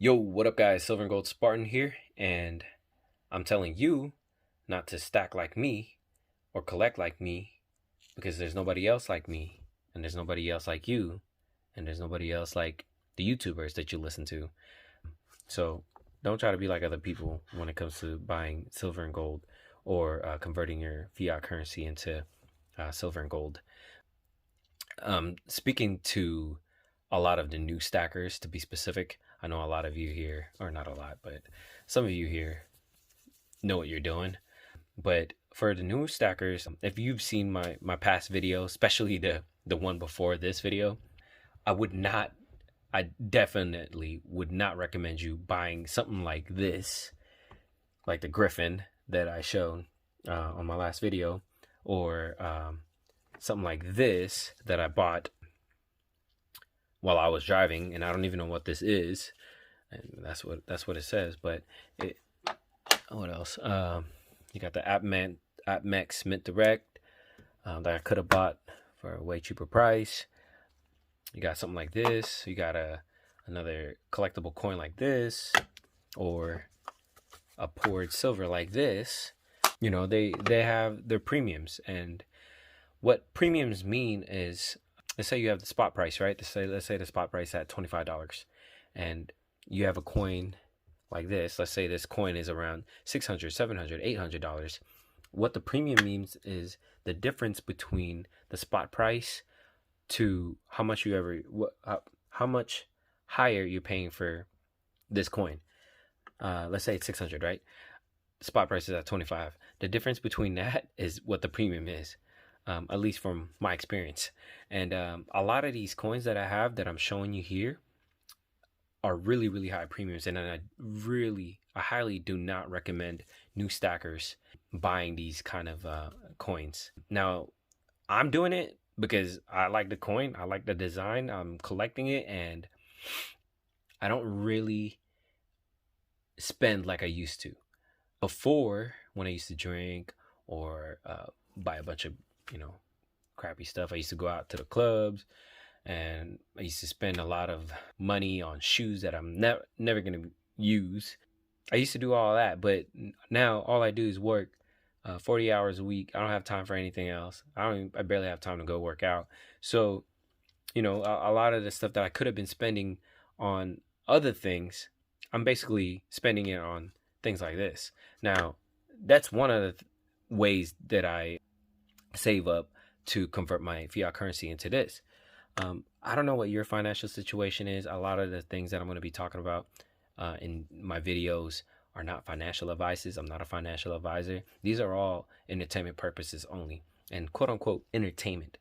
Yo, what up, guys? Silver and Gold Spartan here, and I'm telling you not to stack like me or collect like me because there's nobody else like me, and there's nobody else like you, and there's nobody else like the YouTubers that you listen to. So don't try to be like other people when it comes to buying silver and gold or converting your fiat currency into silver and gold. Speaking to a lot of the new stackers, to be specific, I know a lot of you here, or not a lot, but some of you here know what you're doing. But for the new stackers, if you've seen my past video, especially the one before this video, I definitely would not recommend you buying something like this, like the Griffin that I showed on my last video, or something like this that I bought while I was driving, and I don't even know what this is, and that's what it says. But what else? You got the AppMex Mint Direct that I could have bought for a way cheaper price. You got something like this. You got another collectible coin like this, or a poured silver like this. You know, they have their premiums, and what premiums mean is, let's say you have the spot price, right? Let's say the spot price at $25, and you have a coin like this. Let's say this coin is around $600, $700, $800. What the premium means is the difference between the spot price to how much higher you're paying for this coin. Let's say it's 600, right? Spot price is at 25. The difference between that is what the premium is. At least from my experience. And a lot of these coins that I have that I'm showing you here are really, really high premiums. And I highly do not recommend new stackers buying these kind of coins. Now, I'm doing it because I like the coin. I like the design. I'm collecting it, and I don't really spend like I used to. Before, when I used to drink or buy a bunch of crappy stuff, I used to go out to the clubs, and I used to spend a lot of money on shoes that I'm never gonna use. I used to do all that, but now all I do is work 40 hours a week. I don't have time for anything else. I barely have time to go work out. So, a lot of the stuff that I could have been spending on other things, I'm basically spending it on things like this. Now, that's one of the ways that I save up to convert my fiat currency into this. I don't know what your financial situation is. A lot of the things that I'm going to be talking about in my videos are not financial advices. I'm not a financial advisor. These are all entertainment purposes only, and quote unquote entertainment.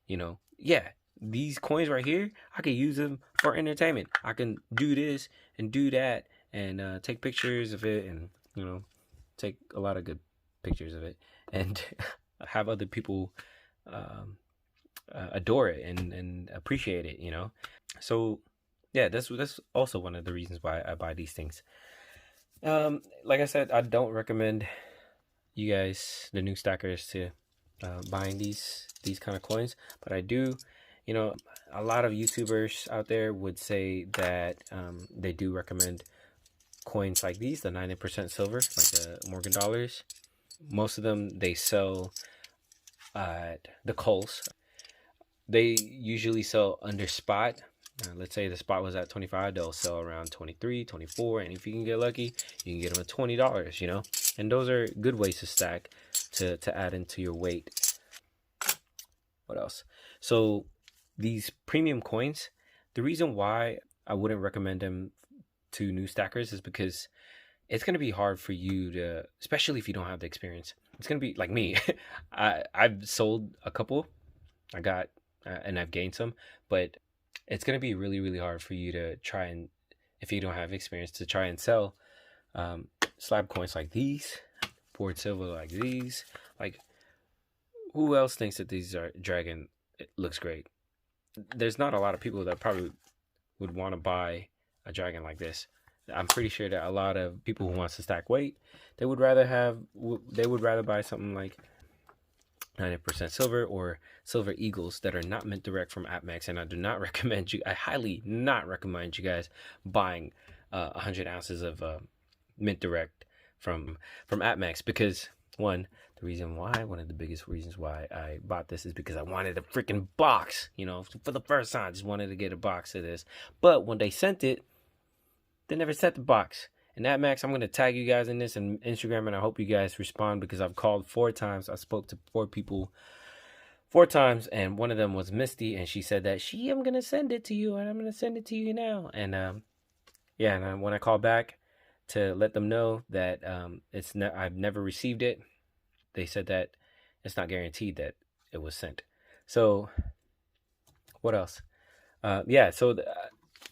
Yeah, these coins right here, I can use them for entertainment. I can do this and do that, and take pictures of it, and take a lot of good pictures of it, and have other people adore it and appreciate it. So yeah, that's also one of the reasons why I buy these things. Like I said, I don't recommend you guys, the new stackers, to buying these kind of coins, but I do. A lot of YouTubers out there would say that they do recommend coins like these, the 90% silver, like the Morgan dollars. Most of them, they sell at the Coles. They usually sell under spot. Let's say the spot was at 25, they'll sell around 23, 24, and if you can get lucky, you can get them at $20, and those are good ways to stack to add into your weight. What else? So these premium coins, the reason why I wouldn't recommend them to new stackers is because it's going to be hard for you to, especially if you don't have the experience. It's going to be like me. I've sold a couple. I got, and I've gained some, but it's going to be really, really hard for you to try and, if you don't have experience, to try and sell slab coins like these, poured silver like these. Like, who else thinks that these are dragon? It looks great. There's not a lot of people that probably would want to buy a dragon like this. I'm pretty sure that a lot of people who wants to stack weight, they would rather buy something like 90% silver or silver eagles that are not mint direct from AppMex. And I do not recommend you, I highly not recommend you guys buying 100 ounces of mint direct from AppMax, because one of the biggest reasons why I bought this is because I wanted a freaking box. For the first time, I just wanted to get a box of this. But when they sent it, they never sent the box. And AppMax, I'm going to tag you guys in this on Instagram, and I hope you guys respond, because I've called 4 times. I spoke to 4 people 4 times, and one of them was Misty, and she said that I'm going to send it to you, and I'm going to send it to you now. And when I called back to let them know that I've never received it, they said that it's not guaranteed that it was sent. So what else?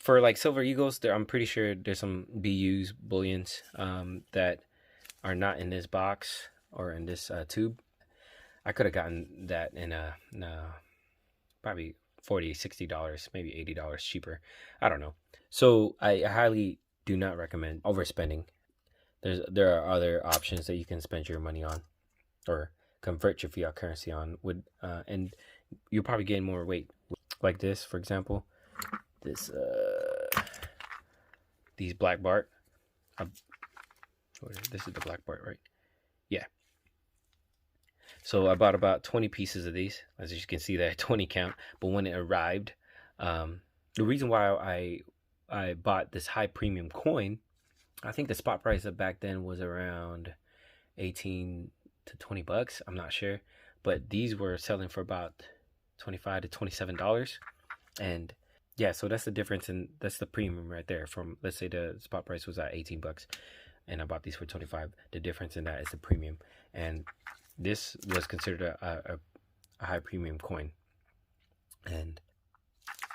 For like Silver Eagles, I'm pretty sure there's some BUs, bullions, that are not in this box or in this tube. I could have gotten that in probably $40, $60, maybe $80 cheaper. I don't know. So I highly do not recommend overspending. There are other options that you can spend your money on, or convert your fiat currency on, and you'll probably gain more weight. Like this, for example, these black Bart. This is the black Bart, right? Yeah. So I bought about 20 pieces of these, as you can see that 20 count. But when it arrived, the reason why I bought this high premium coin, I think the spot price of back then was around 18 to 20 bucks. I'm not sure, but these were selling for about $25 to $27. And yeah, so that's the difference, and that's the premium right there. From, let's say the spot price was at 18 bucks and I bought these for 25. The difference in that is the premium. And this was considered a high premium coin. And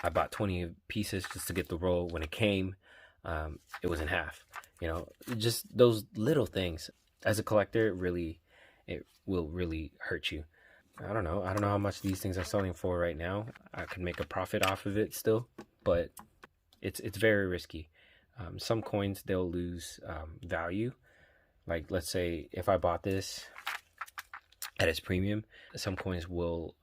I bought 20 pieces just to get the roll. When it came, it was in half. Just those little things. As a collector, it will really hurt you. I don't know how much these things are selling for right now. I could make a profit off of it still, but it's very risky. Some coins, they'll lose value. Like, let's say if I bought this at its premium, some coins will,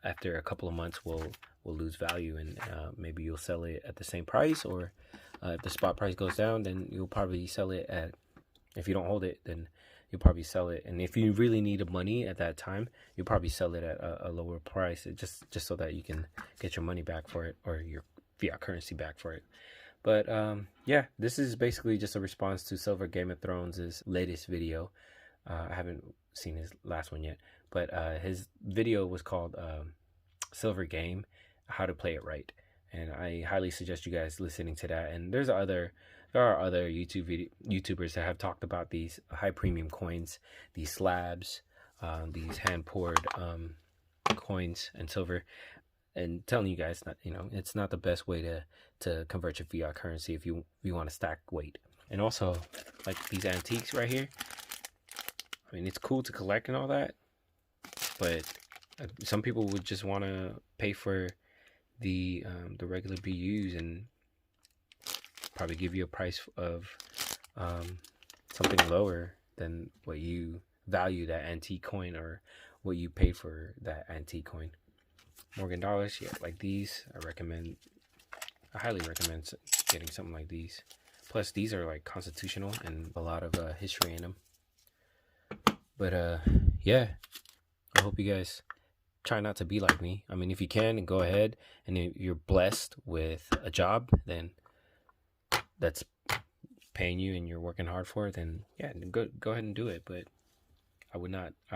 after a couple of months, will lose value, and maybe you'll sell it at the same price, or if the spot price goes down, then you'll probably sell it at, if you don't hold it, then you'll probably sell it. And if you really need the money at that time, you'll probably sell it at a lower price, just so that you can get your money back for it, or your fiat currency back for it. But this is basically just a response to Silver Game of Thrones' latest video. I haven't seen his last one yet, but his video was called Silver Game, How to Play It Right. And I highly suggest you guys listening to that. And there are other YouTubers that have talked about these high premium coins, these slabs, these hand poured coins and silver, and telling you guys that it's not the best way to convert your fiat currency if you want to stack weight. And also, like these antiques right here, I mean, it's cool to collect and all that, but some people would just want to pay for the regular BUs and probably give you a price of something lower than what you value that antique coin, or what you paid for that antique coin. Morgan dollars, yeah, like these, I highly recommend getting something like these. Plus, these are like constitutional and a lot of history in them. But yeah, I hope you guys try not to be like me. I mean, if you can, go ahead, and if you're blessed with a job, then that's paying you and you're working hard for it, then yeah, go ahead and do it. But I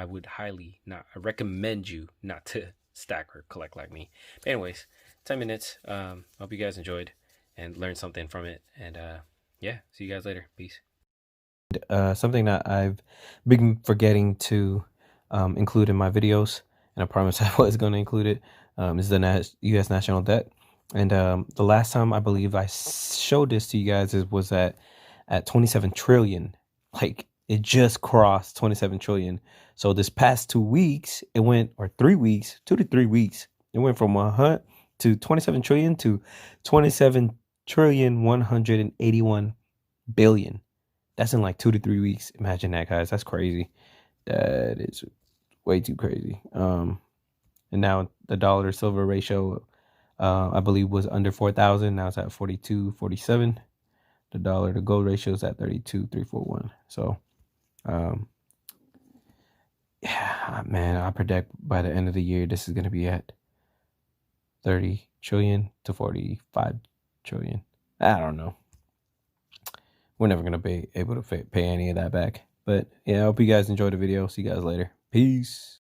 would highly not, I recommend you not to stack or collect like me. But anyways, 10 minutes. Hope you guys enjoyed and learned something from it. And yeah, see you guys later. Peace. Something that I've been forgetting to include in my videos, and I promise I was going to include it, is the U.S. national debt. And the last time I believe I showed this to you guys was at 27 trillion. Like, it just crossed 27 trillion. So this past 2 weeks, it went, or 3 weeks, 2 to 3 weeks, it went from 100 to 27 trillion to 27 trillion 181 billion. That's in like 2 to 3 weeks. Imagine that, guys. That's crazy. That is way too crazy. And now the dollar to silver ratio, I believe, was under 4,000. Now it's at 42, 47. the dollar. The gold ratio is at 32,341. So, yeah, man, I predict by the end of the year, this is going to be at 30 trillion to 45 trillion. I don't know. We're never going to be able to pay any of that back. But yeah, I hope you guys enjoyed the video. See you guys later. Peace.